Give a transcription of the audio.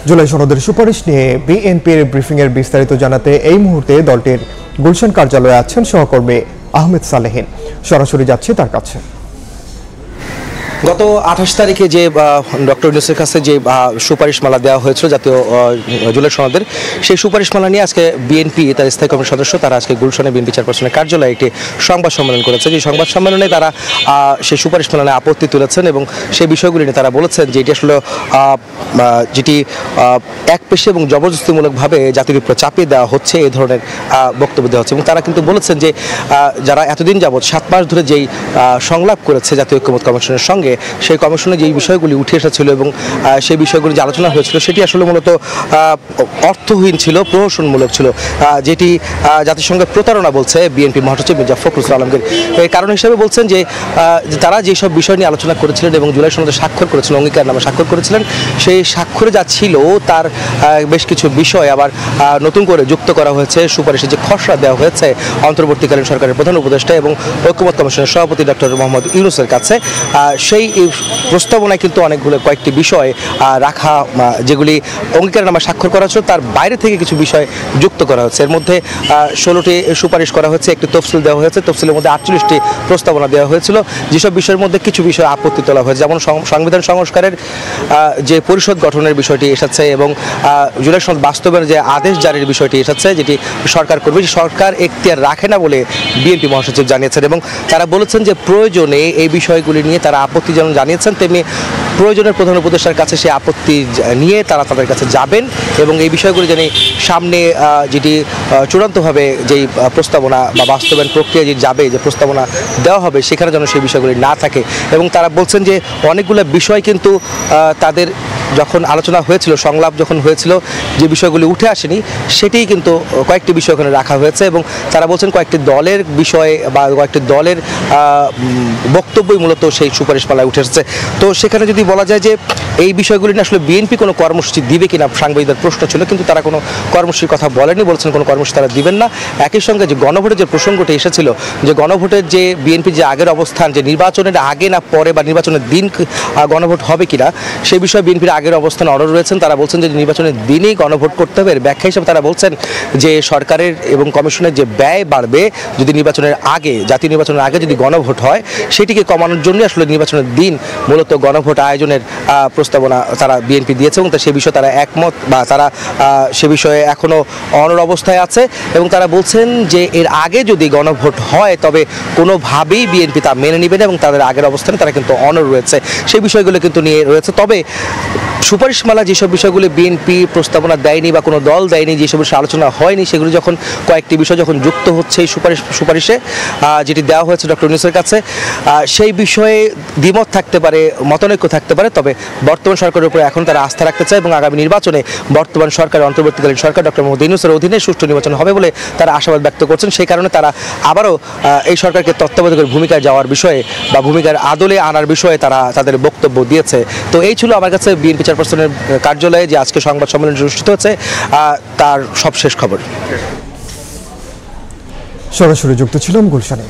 জুলাই সনদের সুপারিশ নিয়ে বিএনপির ব্রিফিংয়ের বিস্তারিত জানাতে এই মুহূর্তে দলটির গুলশান কার্যালয়ে আছেন সহকর্মী আহমেদ সালেহীন। সরাসরি যাচ্ছে তার কাছে। গত 28 তারিখে যে ডক্টর ইউনূসের কাছে যে সুপারিশমালা দেওয়া হয়েছিল জাতীয় জুলাই সনদের, সেই সুপারিশমালা নিয়ে আজকে বিএনপি তার স্থায়ী কমিটির সদস্য তারা আজকে গুলশানে বিএনপি চেয়ারপারসনের কার্যালয়ে একটি সংবাদ সম্মেলন করেছে। যে সংবাদ সম্মেলনে তারা সেই সুপারিশমালা নিয়ে আপত্তি তুলেছেন এবং সেই বিষয়গুলি নিয়ে তারা বলেছেন যে এটি আসলে যেটি একপেশে এবং জবরদস্তিমূলকভাবে জাতির উপর চাপিয়ে দেওয়া হচ্ছে, এই ধরনের বক্তব্য দেওয়া হচ্ছে। এবং তারা কিন্তু বলেছেন যে যারা এতদিন যাবৎ 7 মাস ধরে যেই সংলাপ করেছে জাতীয় ঐক্যমত্য কমিশনের সঙ্গে, সেই কমিশনে যেই বিষয়গুলি উঠে এসেছিল এবং সেই বিষয়গুলি যে আলোচনা হয়েছিল সেটি আসলে মূলত অর্থহীন ছিল, প্রহসনমূলক ছিল, যেটি জাতিসংঘের প্রতারণা বলছে বিএনপি মহাসচিব মির্জা ফখরুল আলমগীর। এই কারণ হিসেবে বলছেন যে তারা যেসব বিষয় নিয়ে আলোচনা করেছিলেন এবং জুলাই সনদে স্বাক্ষর করেছিলেন, অঙ্গীকার নামে স্বাক্ষর করেছিলেন, সেই স্বাক্ষরে যা ছিল তার বেশ কিছু বিষয় আবার নতুন করে যুক্ত করা হয়েছে। সুপারিশে যে খসড়া দেওয়া হয়েছে অন্তর্বর্তীকালীন সরকারের প্রধান উপদেষ্টা এবং ঐক্যমত্য কমিশনের সভাপতি ডক্টর মোহাম্মদ ইউনূসের কাছে, সেই প্রস্তাবনায় কিন্তু অনেকগুলো কয়েকটি বিষয় রাখা, যেগুলি অঙ্গীকারনামা স্বাক্ষর করা হয়েছিল তার বাইরে থেকে কিছু বিষয় যুক্ত করা হচ্ছে। এর মধ্যে 16টি সুপারিশ করা হয়েছে, একটি তফসিল দেওয়া হয়েছে, তফসিলের মধ্যে 48টি প্রস্তাবনা দেওয়া হয়েছিল। যেসব বিষয়ের মধ্যে কিছু বিষয় আপত্তি তোলা হয়েছে, যেমন সংবিধান সংস্কারের যে পরিষদ গঠনের বিষয়টি এসেছে এবং জুলাই সনদ বাস্তবায়নের যে আদেশ জারির বিষয়টি এসেছে, যেটি সরকার করবে, সরকার এখতিয়ার রাখে না বলে বিএনপি মহাসচিব জানিয়েছেন। এবং তারা বলেছেন যে প্রয়োজনে এই বিষয়গুলি নিয়ে তারা আপত্তি যেমন জানিয়েছেন, তেমনি প্রয়োজনের প্রধান উপদেষ্টার কাছে সেই আপত্তি নিয়ে তারা তাদের কাছে যাবেন এবং এই বিষয়গুলি যেন সামনে যেটি চূড়ান্তভাবে যেই প্রস্তাবনা বা বাস্তবায়ন প্রক্রিয়া যে যাবে, যে প্রস্তাবনা দেওয়া হবে, সেখানে যেন সেই বিষয়গুলি না থাকে। এবং তারা বলছেন যে অনেকগুলো বিষয় কিন্তু তাদের যখন আলোচনা হয়েছিল, সংলাপ যখন হয়েছিল, যে বিষয়গুলি উঠে আসেনি সেটিই কিন্তু কয়েকটি বিষয় ওখানে রাখা হয়েছে। এবং তারা বলছেন কয়েকটি দলের বিষয় বা কয়েকটি দলের বক্তব্যই মূলত সেই সুপারিশমালায় উঠে এসেছে। তো সেখানে যদি বলা যায় যে এই বিষয়গুলি নিয়ে আসলে বিএনপি কোনো কর্মসূচি দিবে কিনা সাংবাদিকদের প্রশ্ন ছিল, কিন্তু তারা কোনো কর্মসূচির কথা বলেনি, বলছেন কোনো কর্মসূচি তারা দিবেন না। একই সঙ্গে যে গণভোটের যে প্রসঙ্গটি এসেছিল, যে গণভোটের যে বিএনপির যে আগের অবস্থান, যে নির্বাচনের আগে না পরে বা নির্বাচনের দিন গণভোট হবে কিনা, সেই বিষয়ে বিএনপির আগের অবস্থানে অনড় রয়েছেন। তারা বলছেন যে নির্বাচনের দিনেই গণভোট করতে হবে। এর ব্যাখ্যা হিসেবে তারা বলছেন যে সরকারের এবং কমিশনের যে ব্যয় বাড়বে যদি নির্বাচনের আগে, জাতীয় নির্বাচনের আগে যদি গণভোট হয়, সেটিকে কমানোর জন্য আসলে নির্বাচনের দিন মূলত গণভোট আয়োজনের প্রস্তাবনা তারা বিএনপি দিয়েছে এবং সে বিষয়ে তারা একমত বা তারা সে বিষয়ে এখনও অনড় অবস্থায় আছে। এবং তারা বলছেন যে এর আগে যদি গণভোট হয় তবে কোনোভাবেই বিএনপি তা মেনে নেবে না এবং তাদের আগের অবস্থানে তারা কিন্তু অনড় রয়েছে, সেই বিষয়গুলো কিন্তু নিয়ে রয়েছে। তবে সুপারিশমালা যেসব বিষয়গুলি বিএনপি প্রস্তাবনা দেয়নি বা কোনো দল দেয়নি, যেসব বিষয়ে আলোচনা হয়নি, সেগুলো যখন কয়েকটি বিষয় যখন যুক্ত হচ্ছে এই সুপারিশে যেটি দেওয়া হয়েছে ডক্টর ইউনূসের কাছে, সেই বিষয়ে দ্বিমত থাকতে পারে, মতানৈক্য থাকতে পারে। তবে বর্তমান সরকারের উপরে এখন তারা আস্থা রাখতে চায় এবং আগামী নির্বাচনে বর্তমান সরকারের অন্তর্বর্তীকালীন সরকার ডক্টর মোহাম্মদ ইউনূসের অধীনে সুষ্ঠু নির্বাচন হবে বলে তারা আশাবাদ ব্যক্ত করছেন। সেই কারণে তারা আবারও এই সরকারকে তত্ত্বাবধায়কের ভূমিকায় যাওয়ার বিষয়ে বা ভূমিকার আদলে আনার বিষয়ে তারা তাদের বক্তব্য দিয়েছে। তো এই ছিল আমার কাছে বিএনপি চেয়ারপারসনের কার্যালয়ে যে আজকে সংবাদ সম্মেলন অনুষ্ঠিত হচ্ছে তার সবশেষ খবর। সরাসরি যুক্ত ছিলাম গুলশানে।